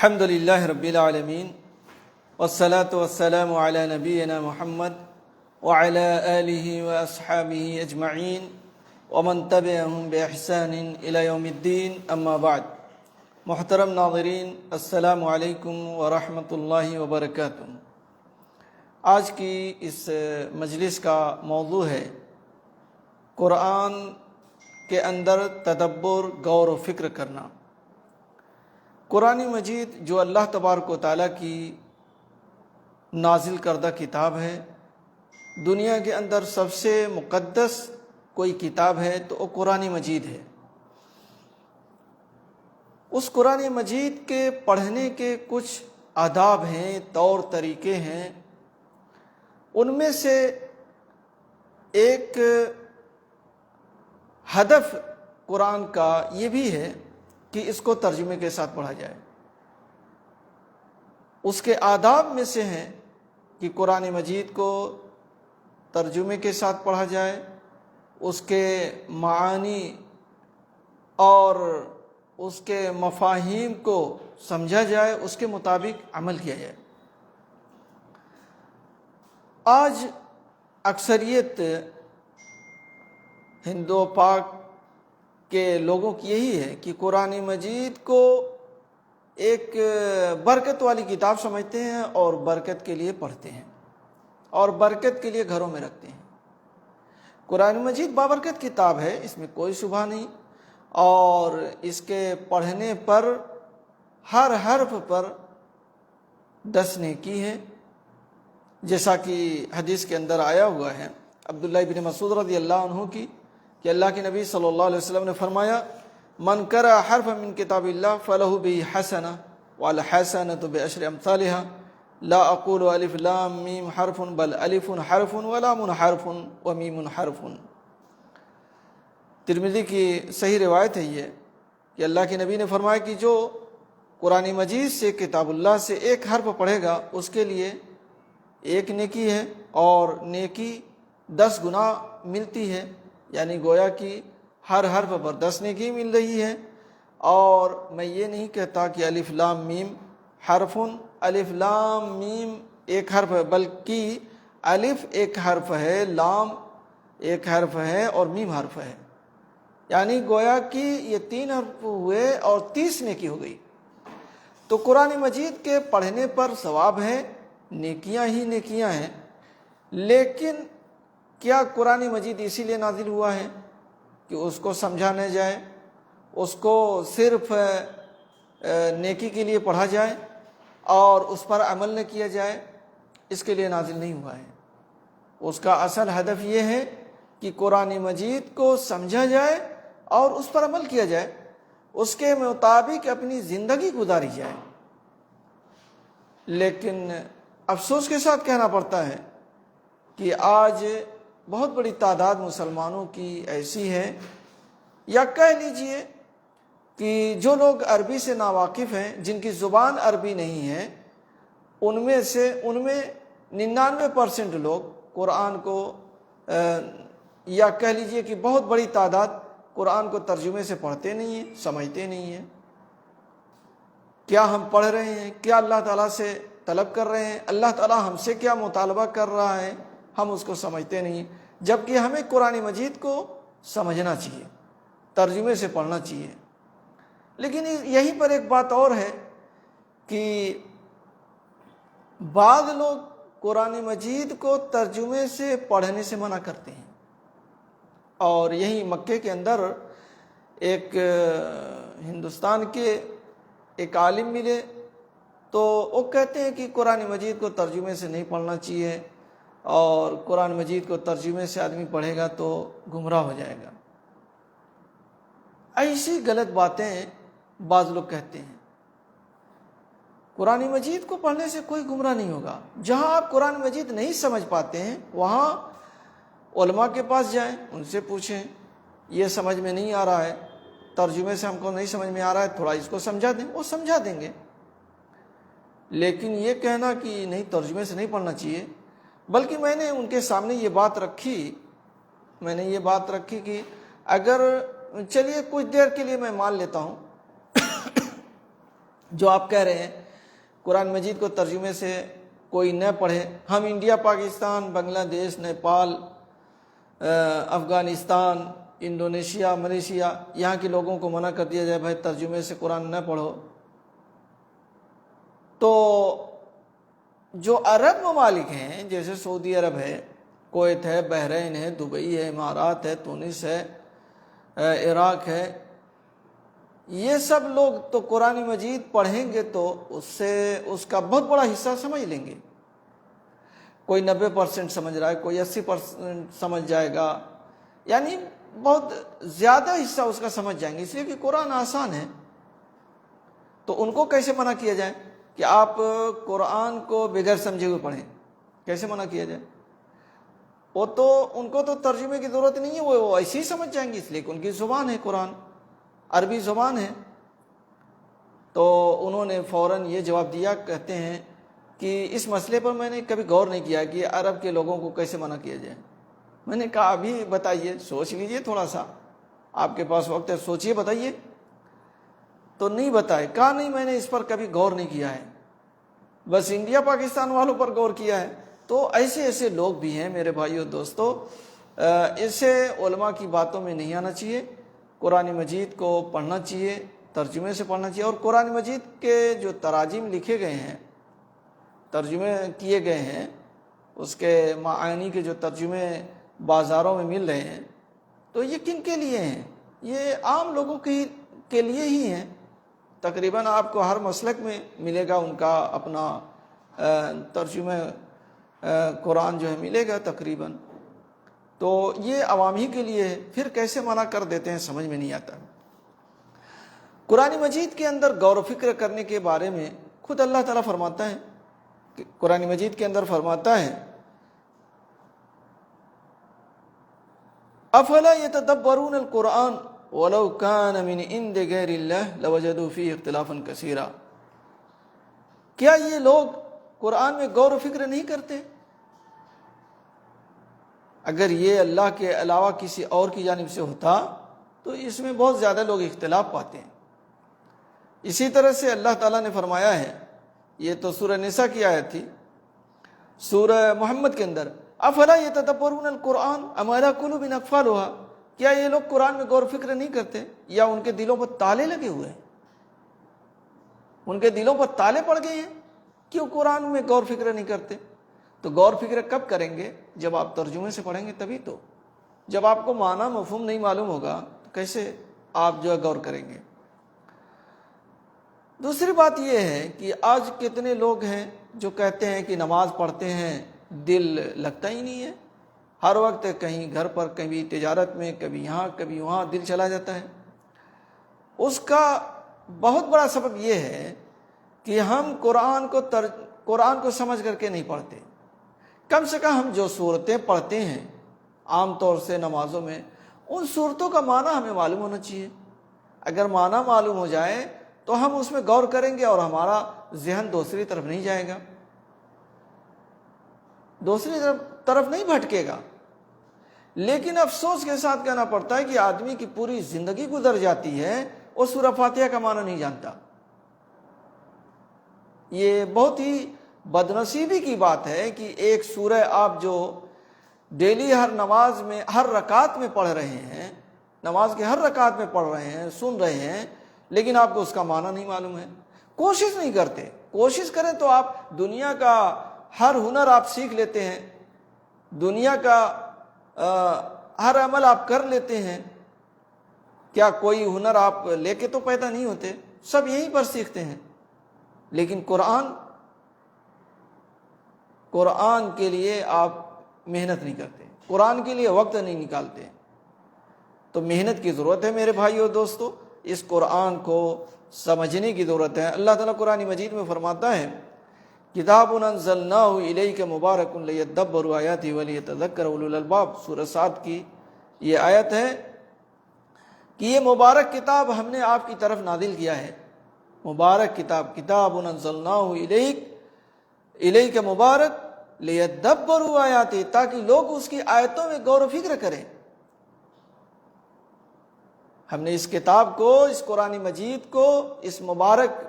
الحمد للہ رب العالمین والصلاة والسلام علی نبینا محمد وعلی آلہ واصحابہ اجمعین ومن تبعہم بإحسان الی یوم الدین اما بعد۔ محترم ناظرین، السلام علیکم ورحمۃ اللہ وبرکاتہ۔ آج کی اس مجلس کا موضوع ہے قرآن کے اندر تدبر، غور و فکر کرنا۔ قرآن مجید جو اللہ تبارک و تعالیٰ کی نازل کردہ کتاب ہے، دنیا کے اندر سب سے مقدس کوئی کتاب ہے تو وہ قرآن مجید ہے۔ اس قرآن مجید کے پڑھنے کے کچھ آداب ہیں، طور طریقے ہیں۔ ان میں سے ایک ہدف قرآن کا یہ بھی ہے کہ اس کو ترجمے کے ساتھ پڑھا جائے۔ اس کے آداب میں سے ہیں کہ قرآن مجید کو ترجمے کے ساتھ پڑھا جائے، اس کے معانی اور اس کے مفاہیم کو سمجھا جائے، اس کے مطابق عمل کیا جائے۔ آج اکثریت ہندو پاک کے لوگوں کی یہی ہے کہ قرآن مجید کو ایک برکت والی کتاب سمجھتے ہیں اور برکت کے لیے پڑھتے ہیں اور برکت کے لیے گھروں میں رکھتے ہیں۔ قرآن مجید بابرکت کتاب ہے، اس میں کوئی شبہ نہیں، اور اس کے پڑھنے پر ہر حرف پر 10 نیکی ہے، جیسا کہ حدیث کے اندر آیا ہوا ہے عبداللہ بن مسعود رضی اللہ عنہ کی کہ اللہ کے نبی صلی اللہ علیہ وسلم نے فرمایا، من قرأ حرفا من کتاب اللہ فلہ بہ حسنہ والحسنۃ بعشر امثالها لا اقول الف لام میم حرف بل الف حرف ولام حرف ومیم حرف۔ ترمذی کی صحیح روایت ہے یہ کہ اللہ کے نبی نے فرمایا کہ جو قرآن مجید سے کتاب اللہ سے ایک حرف پڑھے گا اس کے لیے ایک نیکی ہے، اور نیکی 10 گنا ملتی ہے، یعنی گویا کہ ہر حرف پر 10 نیکی مل رہی ہے۔ اور میں یہ نہیں کہتا کہ الف لام میم حرف، الف لام میم ایک حرف ہے، بلکہ الف ایک حرف ہے، لام ایک حرف ہے اور میم حرف ہے، یعنی گویا کہ یہ 3 حرف ہوئے اور 30 نیکی ہو گئی۔ تو قرآن مجید کے پڑھنے پر ثواب ہے، نیکیاں ہی نیکیاں ہیں۔ لیکن کیا قرآن مجید اسی لیے نازل ہوا ہے کہ اس کو سمجھا نہ جائے، اس کو صرف نیکی کے لیے پڑھا جائے اور اس پر عمل نہ کیا جائے؟ اس کے لیے نازل نہیں ہوا ہے۔ اس کا اصل ہدف یہ ہے کہ قرآن مجید کو سمجھا جائے اور اس پر عمل کیا جائے، اس کے مطابق اپنی زندگی گزاری جائے۔ لیکن افسوس کے ساتھ کہنا پڑتا ہے کہ آج بہت بڑی تعداد مسلمانوں کی ایسی ہے، یا کہہ لیجئے کہ جو لوگ عربی سے ناواقف ہیں، جن کی زبان عربی نہیں ہے، ان میں 99% لوگ قرآن کو یا کہہ لیجئے کہ بہت بڑی تعداد قرآن کو ترجمے سے پڑھتے نہیں ہیں، سمجھتے نہیں ہیں۔ کیا ہم پڑھ رہے ہیں؟ کیا اللہ تعالیٰ سے طلب کر رہے ہیں؟ اللہ تعالیٰ ہم سے کیا مطالبہ کر رہا ہے؟ ہم اس کو سمجھتے نہیں، جبکہ ہمیں قرآن مجید کو سمجھنا چاہیے، ترجمے سے پڑھنا چاہیے۔ لیکن یہیں پر ایک بات اور ہے کہ بعض لوگ قرآن مجید کو ترجمے سے پڑھنے سے منع کرتے ہیں، اور یہیں مکے کے اندر ایک ہندوستان کے ایک عالم ملے تو وہ کہتے ہیں کہ قرآن مجید کو ترجمے سے نہیں پڑھنا چاہیے، اور قرآن مجید کو ترجمے سے آدمی پڑھے گا تو گمراہ ہو جائے گا۔ ایسی غلط باتیں بعض لوگ کہتے ہیں۔ قرآن مجید کو پڑھنے سے کوئی گمراہ نہیں ہوگا۔ جہاں آپ قرآن مجید نہیں سمجھ پاتے ہیں وہاں علماء کے پاس جائیں، ان سے پوچھیں یہ سمجھ میں نہیں آ رہا ہے، ترجمے سے ہم کو نہیں سمجھ میں آ رہا ہے، تھوڑا اس کو سمجھا دیں، وہ سمجھا دیں گے۔ لیکن یہ کہنا کہ نہیں ترجمے سے نہیں پڑھنا چاہیے، بلکہ میں نے ان کے سامنے یہ بات رکھی کہ اگر چلیے کچھ دیر کے لیے میں مان لیتا ہوں جو آپ کہہ رہے ہیں قرآن مجید کو ترجمے سے کوئی نہ پڑھے، ہم انڈیا، پاکستان، بنگلہ دیش، نیپال، افغانستان، انڈونیشیا، ملیشیا، یہاں کے لوگوں کو منع کر دیا جائے بھائی ترجمے سے قرآن نہ پڑھو، تو جو عرب ممالک ہیں جیسے سعودی عرب ہے، کویت ہے، بحرین ہے، دبئی ہے، امارات ہے، تونس ہے، عراق ہے، یہ سب لوگ تو قرآن مجید پڑھیں گے تو اس کا بہت بڑا حصہ سمجھ لیں گے، کوئی 90% سمجھ رہا ہے، کوئی 80% سمجھ جائے گا، یعنی بہت زیادہ حصہ اس کا سمجھ جائیں گے، اس لیے کہ قرآن آسان ہے۔ تو ان کو کیسے منع کیا جائے کہ آپ قرآن کو بغیر سمجھے ہوئے پڑھیں؟ کیسے منع کیا جائے؟ ان کو تو ترجمے کی ضرورت نہیں ہے، وہ ایسے ہی سمجھ جائیں گے، اس لیے کہ ان کی زبان ہے قرآن، عربی زبان ہے۔ تو انہوں نے فوراً یہ جواب دیا، کہتے ہیں کہ اس مسئلے پر میں نے کبھی غور نہیں کیا کہ عرب کے لوگوں کو کیسے منع کیا جائے۔ میں نے کہا ابھی بتائیے، سوچ لیجئے تھوڑا سا، آپ کے پاس وقت ہے، سوچئے بتائیے۔ تو نہیں بتائے، کہا نہیں میں نے اس پر کبھی غور نہیں کیا ہے، بس انڈیا پاکستان والوں پر غور کیا ہے۔ تو ایسے لوگ بھی ہیں میرے بھائیو دوستو، اسے علماء کی باتوں میں نہیں آنا چاہیے، قرآن مجید کو پڑھنا چاہیے، ترجمے سے پڑھنا چاہیے، اور قرآن مجید کے جو تراجم لکھے گئے ہیں، ترجمے کیے گئے ہیں، اس کے معانی کے جو ترجمے بازاروں میں مل رہے ہیں، تو یہ کن کے لیے ہیں؟ یہ عام لوگوں کے لیے ہی ہیں۔ تقریباً آپ کو ہر مسلک میں ملے گا ان کا اپنا ترجمہ قرآن جو ہے ملے گا تقریباً، تو یہ عوام ہی کے لیے ہے، پھر کیسے منع کر دیتے ہیں سمجھ میں نہیں آتا۔ قرآن مجید کے اندر غور و فکر کرنے کے بارے میں خود اللہ تعالیٰ فرماتا ہے کہ قرآن مجید کے اندر فرماتا ہے افلا یتدبرون القرآن ولو کان من عند غیر اللہ لوجدوا فیہ اختلافا کثیرا، کیا یہ لوگ قرآن میں غور و فکر نہیں کرتے؟ اگر یہ اللہ کے علاوہ کسی اور کی جانب سے ہوتا تو اس میں بہت زیادہ لوگ اختلاف پاتے ہیں۔ اسی طرح سے اللہ تعالیٰ نے فرمایا ہے، یہ تو سورہ نساء کی آیت تھی، سورہ محمد کے اندر افلا یتدبرون القرآن ام علی قلوب اقفالها، کیا یہ لوگ قرآن میں غور و فکر نہیں کرتے یا ان کے دلوں پر تالے لگے ہوئے ہیں؟ ان کے دلوں پر تالے پڑ گئے ہیں، کیوں قرآن میں غور و فکر نہیں کرتے؟ تو غور و فکر کب کریں گے؟ جب آپ ترجمے سے پڑھیں گے تبھی تو۔ جب آپ کو معنی مفہوم نہیں معلوم ہوگا تو کیسے آپ جو ہے غور کریں گے؟ دوسری بات یہ ہے کہ آج کتنے لوگ ہیں جو کہتے ہیں کہ نماز پڑھتے ہیں دل لگتا ہی نہیں ہے، ہر وقت کہیں گھر پر، کبھی تجارت میں، کبھی یہاں کبھی وہاں دل چلا جاتا ہے۔ اس کا بہت بڑا سبب یہ ہے کہ ہم قرآن کو سمجھ کر کے نہیں پڑھتے۔ کم سے کم ہم جو صورتیں پڑھتے ہیں عام طور سے نمازوں میں، ان صورتوں کا معنی ہمیں معلوم ہونا چاہیے۔ اگر معنی معلوم ہو جائے تو ہم اس میں غور کریں گے اور ہمارا ذہن دوسری طرف نہیں جائے گا، دوسری طرف نہیں بھٹکے گا۔ لیکن افسوس کے ساتھ کہنا پڑتا ہے کہ آدمی کی پوری زندگی گزر جاتی ہے اور سورہ فاتحہ کا معنی نہیں جانتا۔ یہ بہت ہی بدنصیبی کی بات ہے کہ ایک سورہ آپ جو ڈیلی ہر نماز میں، ہر رکعت میں پڑھ رہے ہیں، نماز کے ہر رکعت میں پڑھ رہے ہیں، سن رہے ہیں، لیکن آپ کو اس کا معنی نہیں معلوم ہے، کوشش نہیں کرتے۔ کوشش کریں تو آپ دنیا کا ہر ہنر آپ سیکھ لیتے ہیں، دنیا کا ہر عمل آپ کر لیتے ہیں۔ کیا کوئی ہنر آپ لے کے تو پیدا نہیں ہوتے، سب یہیں پر سیکھتے ہیں۔ لیکن قرآن کے لیے آپ محنت نہیں کرتے، قرآن کے لیے وقت نہیں نکالتے، تو محنت کی ضرورت ہے میرے بھائیو دوستو، اس قرآن کو سمجھنے کی ضرورت ہے۔ اللہ تعالیٰ قرآن مجید میں فرماتا ہے کتاب انزلناہ الیک مبارک لیدبروا آیاتہ ولیتذکر اولو الالباب، سورہ 7 کی یہ آیت ہے کہ یہ مبارک کتاب ہم نے آپ کی طرف نازل کیا ہے، مبارک کتاب، کتاب انزلناہ الیک مبارک لیدبروا آیاتہ، تاکہ لوگ اس کی آیتوں میں غور و فکر کریں۔ ہم نے اس کتاب کو، اس قرآن مجید کو، اس مبارک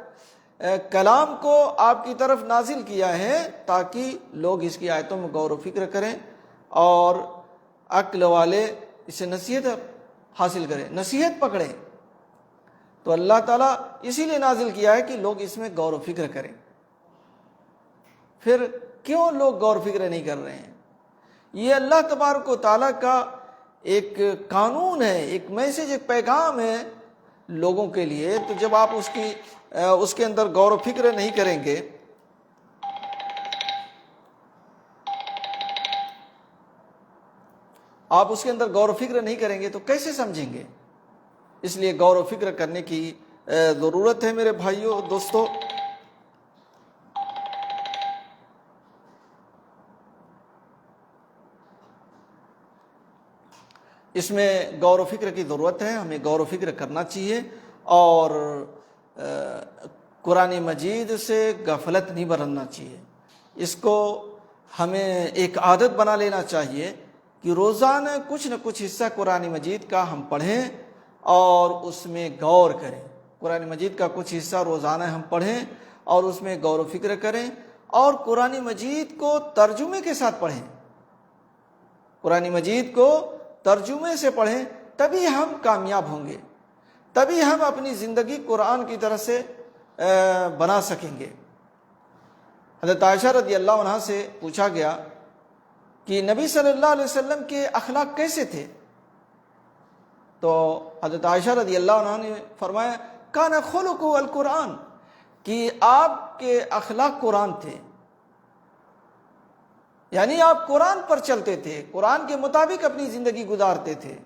کلام کو آپ کی طرف نازل کیا ہے تاکہ لوگ اس کی آیتوں میں غور و فکر کریں اور عقل والے اسے نصیحت حاصل کریں، نصیحت پکڑیں۔ تو اللہ تعالیٰ اسی لیے نازل کیا ہے کہ لوگ اس میں غور و فکر کریں۔ پھر کیوں لوگ غور و فکر نہیں کر رہے ہیں؟ یہ اللہ تبارک و تعالیٰ کا ایک قانون ہے، ایک میسج، ایک پیغام ہے لوگوں کے لیے۔ تو جب آپ اس کے اندر غور و فکر نہیں کریں گے، آپ اس کے اندر غور و فکر نہیں کریں گے تو کیسے سمجھیں گے؟ اس لیے غور و فکر کرنے کی ضرورت ہے میرے بھائیوں، دوستو۔ اس میں غور و فکر کی ضرورت ہے، ہمیں غور و فکر کرنا چاہیے اور قرآن مجید سے غفلت نہیں برتنا چاہیے۔ اس کو ہمیں ایک عادت بنا لینا چاہیے کہ روزانہ کچھ نہ کچھ حصہ قرآن مجید کا ہم پڑھیں اور اس میں غور کریں۔ قرآن مجید کا کچھ حصہ روزانہ ہم پڑھیں اور اس میں غور و فکر کریں اور قرآن مجید کو ترجمے کے ساتھ پڑھیں۔ قرآن مجید کو ترجمے سے پڑھیں، تبھی ہم کامیاب ہوں گے، تبھی ہم اپنی زندگی قرآن کی طرح سے بنا سکیں گے۔ حضرت عائشہ رضی اللہ عنہا سے پوچھا گیا کہ نبی صلی اللہ علیہ وسلم کے اخلاق کیسے تھے؟ تو حضرت عائشہ رضی اللہ عنہا نے فرمایا کان خلقہ القرآن، کہ آپ کے اخلاق قرآن تھے، یعنی آپ قرآن پر چلتے تھے، قرآن کے مطابق اپنی زندگی گزارتے تھے۔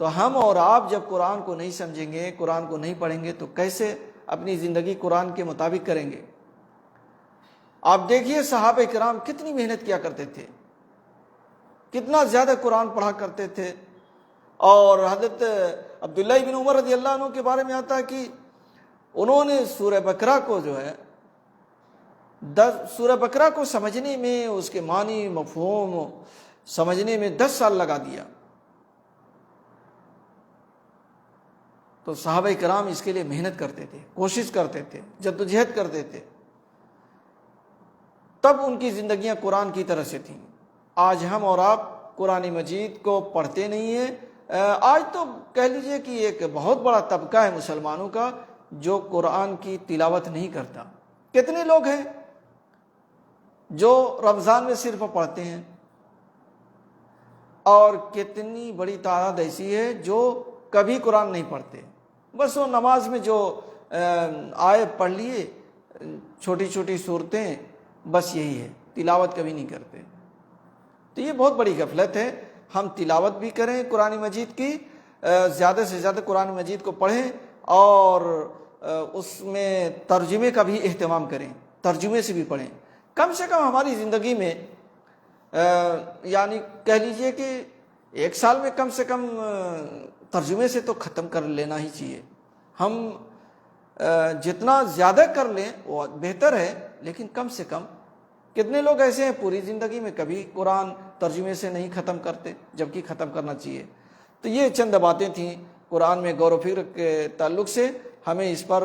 تو ہم اور آپ جب قرآن کو نہیں سمجھیں گے، قرآن کو نہیں پڑھیں گے تو کیسے اپنی زندگی قرآن کے مطابق کریں گے؟ آپ دیکھیے صحابہ کرام کتنی محنت کیا کرتے تھے، کتنا زیادہ قرآن پڑھا کرتے تھے۔ اور حضرت عبداللہ بن عمر رضی اللہ عنہ کے بارے میں آتا ہے کہ انہوں نے سورہ بقرہ کو جو ہے سورہ بقرہ کو سمجھنے میں، اس کے معنی مفہوم سمجھنے میں 10 سال لگا دیا۔ تو صحابہ کرام اس کے لیے محنت کرتے تھے، کوشش کرتے تھے، جدوجہد کرتے تھے، تب ان کی زندگیاں قرآن کی طرح سے تھیں۔ آج ہم اور آپ قرآن مجید کو پڑھتے نہیں ہیں۔ آج تو کہہ لیجئے کہ ایک بہت بڑا طبقہ ہے مسلمانوں کا جو قرآن کی تلاوت نہیں کرتا۔ کتنے لوگ ہیں جو رمضان میں صرف پڑھتے ہیں، اور کتنی بڑی تعداد ایسی ہے جو کبھی قرآن نہیں پڑھتے، بس وہ نماز میں جو آئے پڑھ لیے، چھوٹی چھوٹی صورتیں، بس یہی ہے، تلاوت کبھی نہیں کرتے۔ تو یہ بہت بڑی غفلت ہے۔ ہم تلاوت بھی کریں قرآن مجید کی، زیادہ سے زیادہ قرآن مجید کو پڑھیں اور اس میں ترجمے کا بھی اہتمام کریں، ترجمے سے بھی پڑھیں۔ کم سے کم ہماری زندگی میں یعنی کہہ لیجئے کہ 1 سال میں کم سے کم ترجمے سے تو ختم کر لینا ہی چاہیے۔ ہم جتنا زیادہ کر لیں وہ بہتر ہے، لیکن کم سے کم کتنے لوگ ایسے ہیں پوری زندگی میں کبھی قرآن ترجمے سے نہیں ختم کرتے، جبکہ ختم کرنا چاہیے۔ تو یہ چند باتیں تھیں قرآن میں غور و فکر کے تعلق سے۔ ہمیں اس پر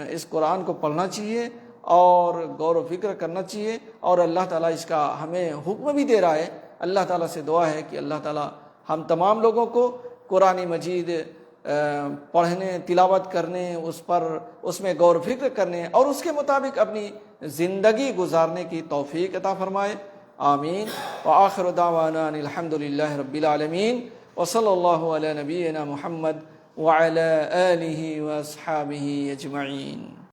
اس قرآن کو پڑھنا چاہیے اور غور و فکر کرنا چاہیے، اور اللہ تعالیٰ اس کا ہمیں حکم بھی دے رہا ہے۔ اللہ تعالیٰ سے دعا ہے کہ اللہ تعالیٰ ہم تمام لوگوں کو قرآن مجید پڑھنے، تلاوت کرنے، اس میں غور و فکر کرنے اور اس کے مطابق اپنی زندگی گزارنے کی توفیق عطا فرمائے، آمین۔ وآخر دعوانا الحمد للہ رب العالمین، وصلی اللہ علی نبینا محمد وعلی آلہ واصحابہ اجمعین۔